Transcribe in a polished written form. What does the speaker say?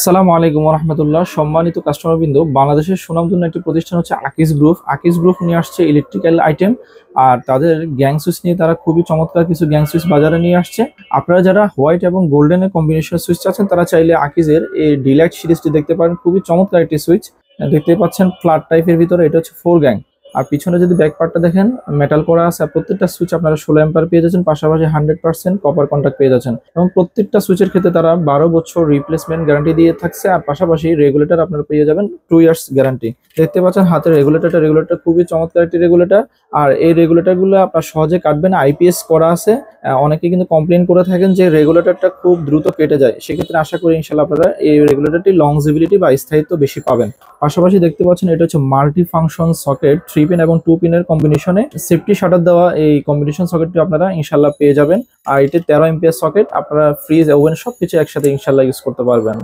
আসসালামু আলাইকুম রহমতুল্লাহ। সম্মানিত কাস্টমারবৃন্দ, বাংলাদেশের সুনামধন্য একটি প্রতিষ্ঠান হচ্ছে আকিস গ্রুপ। আকিস গ্রুপ নিয়ে আসছে ইলেকট্রিক্যাল আইটেম, আর তাদের গ্যাং সুইচ নিয়ে তারা খুবই চমৎকার কিছু গ্যাং সুইচ বাজারে নিয়ে আসছে। আপনারা যারা হোয়াইট এবং গোল্ডেনের কম্বিনেশন সুইচ চাচ্ছেন তারা চাইলে আকিজের এই ডিলাইট সিরিজটি দেখতে পারেন। খুবই চমৎকার একটি সুইচ দেখতে পাচ্ছেন, ফ্ল্যাট টাইপের ভিতরে। এটা হচ্ছে 4 গ্যাং। আর পিছনে যদি ব্যাক পার্টটা দেখেন, মেটাল করা আছে। আর প্রত্যেকটা সুইচ আপনারা 16 অ্যাম্পিয়ার পেয়ে যাচ্ছেন, পাশাপাশি 100% কপার কন্টাক্ট পেয়ে যাচ্ছেন। এবং প্রত্যেকটা সুইচের ক্ষেত্রে তারা 12 বছর রিপ্লেসমেন্ট গ্যারান্টি দিয়ে থাকছে। আর পাশাপাশি রেগুলেটর আপনারা পেয়ে যাবেন 2 ইয়ার্স গ্যারান্টি। দেখতে পাচ্ছেন হাতের রেগুলেটর খুবই চমৎকার একটি রেগুলেটর। আর এই রেগুলেটরগুলো আপনার সহজে কাটবে না, আইপিএস করা আছে। অনেকে কিন্তু কমপ্লেন করে থাকেন যে রেগুলেটরটা খুব দ্রুত কেটে যায়। সেক্ষেত্রে আশা করি ইনশাল্লাহ আপনারা এই রেগুলেটরটি লংজিবিলিটি বা স্থায়িত্ব বেশি পাবেন। পাশাপাশি দেখতে পাচ্ছেন এটা হচ্ছে মাল্টি ফাংশন সকেট, 3 পিন এবং 2 পিনের কম্বিনেশনে সেফটি শাটার দেওয়া এই কম্বিনেশন সকেটটি আপনারা ইনশাল্লাহ পেয়ে যাবেন। আর এটি 13 এমপিএস সকেট, আপনারা ফ্রিজ ওভেন সবকিছু একসাথে ইনশাল্লাহ ইউজ করতে পারবেন।